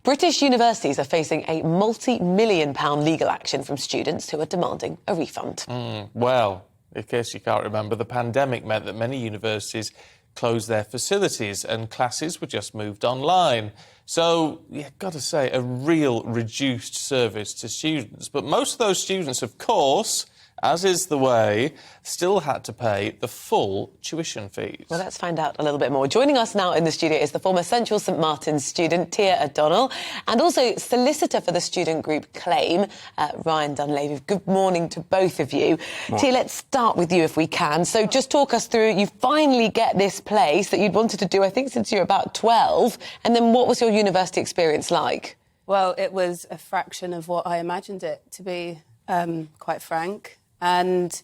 British universities are facing a multi-million-pound legal action from students who are demanding a refund. Well, in case you can't remember, the pandemic meant that many universities closed their facilities and classes were just moved online. So, you've got to say, a real reduced service to students. But most of those students, of course, as is the way, still had to pay the full tuition fees. Well, let's find out a little bit more. Joining us now in the studio is the former Central St Martin's student, Tia O'Donnell, and also solicitor for the student group Claim, Ryan Dunleavy. Good morning to both of you. Tia, let's start with you if we can. So just talk us through, you finally get this place that you'd wanted to do, I think, since you were about 12, and then what was your university experience like? Well, it was a fraction of what I imagined it to be, quite frank. And,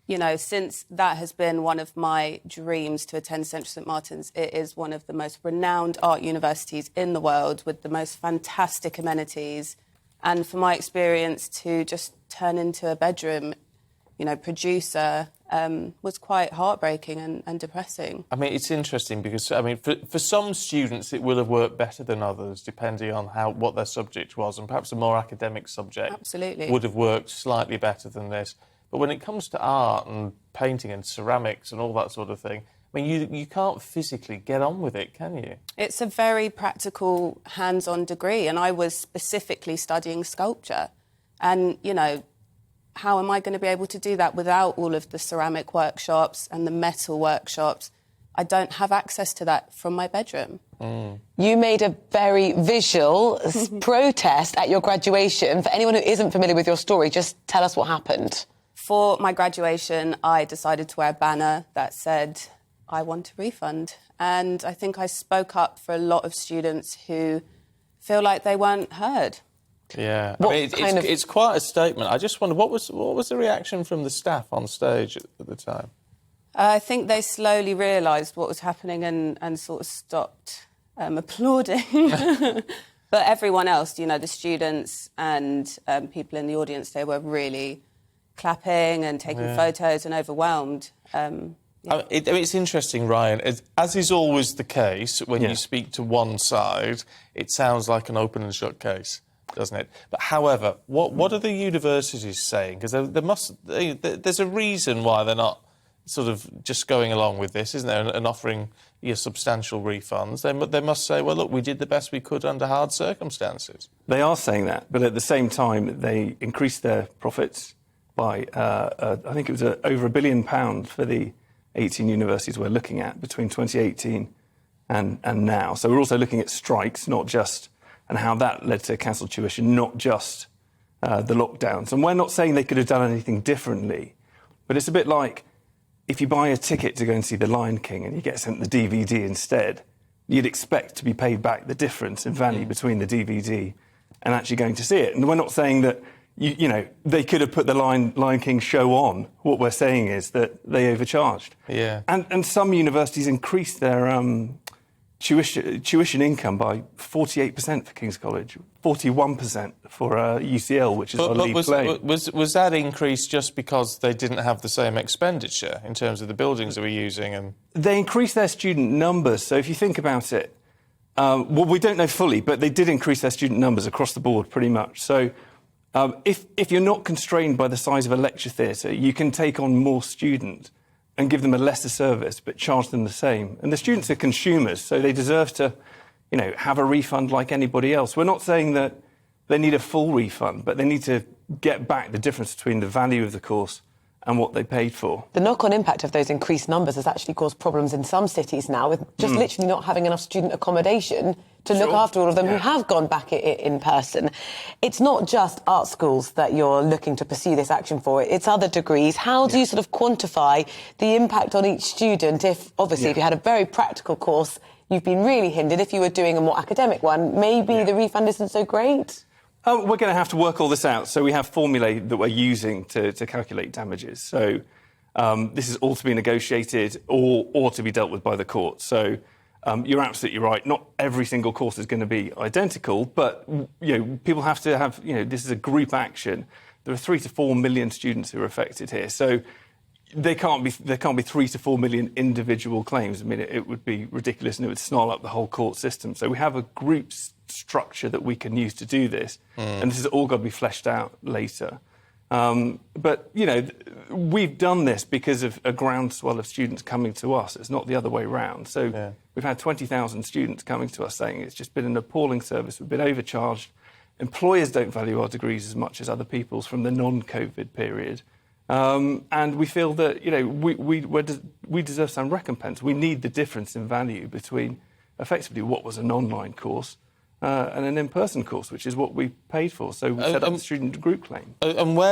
you know, since that has been one of my dreams to attend Central St Martin's, it is one of the most renowned art universities in the world with the most fantastic amenities. And for my experience to just turn into a bedroom, you know, producer was quite heartbreaking and depressing. I mean, it's interesting because, I mean, for some students it will have worked better than others, depending on what their subject was, and perhaps a more academic subject would have worked slightly better than this. But when it comes to art and painting and ceramics and all that sort of thing, I mean, you can't physically get on with it, can you? It's a very practical, hands-on degree, and I was specifically studying sculpture. And, you know, how am I going to be able to do that without all of the ceramic workshops and the metal workshops? I don't have access to that from my bedroom. You made a very visual protest at your graduation. For anyone who isn't familiar with your story, just tell us what happened. For my graduation, I decided to wear a banner that said, I want a refund. And I think I spoke up for a lot of students who feel like they weren't heard. Yeah, I mean, it's quite a statement. I just wonder, what was the reaction from the staff on stage at the time? I think they slowly realised what was happening and sort of stopped applauding. But everyone else, you know, the students and people in the audience, they were really clapping and taking photos and overwhelmed. It's interesting, Ryan, as is always the case, when you speak to one side, it sounds like an open and shut case, doesn't it? But however, what are the universities saying? Because there's a reason why they're not sort of just going along with this, isn't there, and offering substantial refunds. They must say, well, look, we did the best we could under hard circumstances. They are saying that, but at the same time, they increased their profits by, I think it was over £1 billion for the 18 universities we're looking at between 2018 and now. So we're also looking at strikes, not just, and how that led to cancelled tuition, not just the lockdowns. And we're not saying they could have done anything differently, but it's a bit like if you buy a ticket to go and see The Lion King and you get sent the DVD instead, you'd expect to be paid back the difference in value between the DVD and actually going to see it. And we're not saying that, you know, they could have put the Lion King show on. What we're saying is that they overcharged. Yeah. And some universities increased their tuition income by 48% for King's College, 41% for UCL, which is our lead play. Was that increase just because they didn't have the same expenditure in terms of the buildings they were using? And they increased their student numbers. So if you think about it, well, we don't know fully, but they did increase their student numbers across the board pretty much. So if you're not constrained by the size of a lecture theatre, you can take on more students and give them a lesser service, but charge them the same. And the students are consumers, so they deserve to, you know, have a refund like anybody else. We're not saying that they need a full refund, but they need to get back the difference between the value of the course and what they paid for. The knock-on impact of those increased numbers has actually caused problems in some cities now with just literally not having enough student accommodation to look after all of them who have gone back in person. It's not just art schools that you're looking to pursue this action for, it's other degrees. How do you sort of quantify the impact on each student if, obviously, if you had a very practical course, you've been really hindered. If you were doing a more academic one, maybe the refund isn't so great? We're going to have to work all this out. So we have formulae that we're using to calculate damages. So this is all to be negotiated or to be dealt with by the court. So you're absolutely right. Not every single course is going to be identical, but you know, people have to have, you know, this is a group action. There are 3 to 4 million students who are affected here. So there can't be 3 to 4 million individual claims. I mean, it would be ridiculous and it would snarl up the whole court system. So we have a group structure that we can use to do this. And this has all got to be fleshed out later. But, you know, we've done this because of a groundswell of students coming to us. It's not the other way round. So we've had 20,000 students coming to us saying it's just been an appalling service. We've been overcharged. Employers don't value our degrees as much as other people's from the non-COVID period. And we feel that, you know, we deserve some recompense. We need the difference in value between effectively what was an online course and an in-person course, which is what we paid for. So we set up the student group claim. And where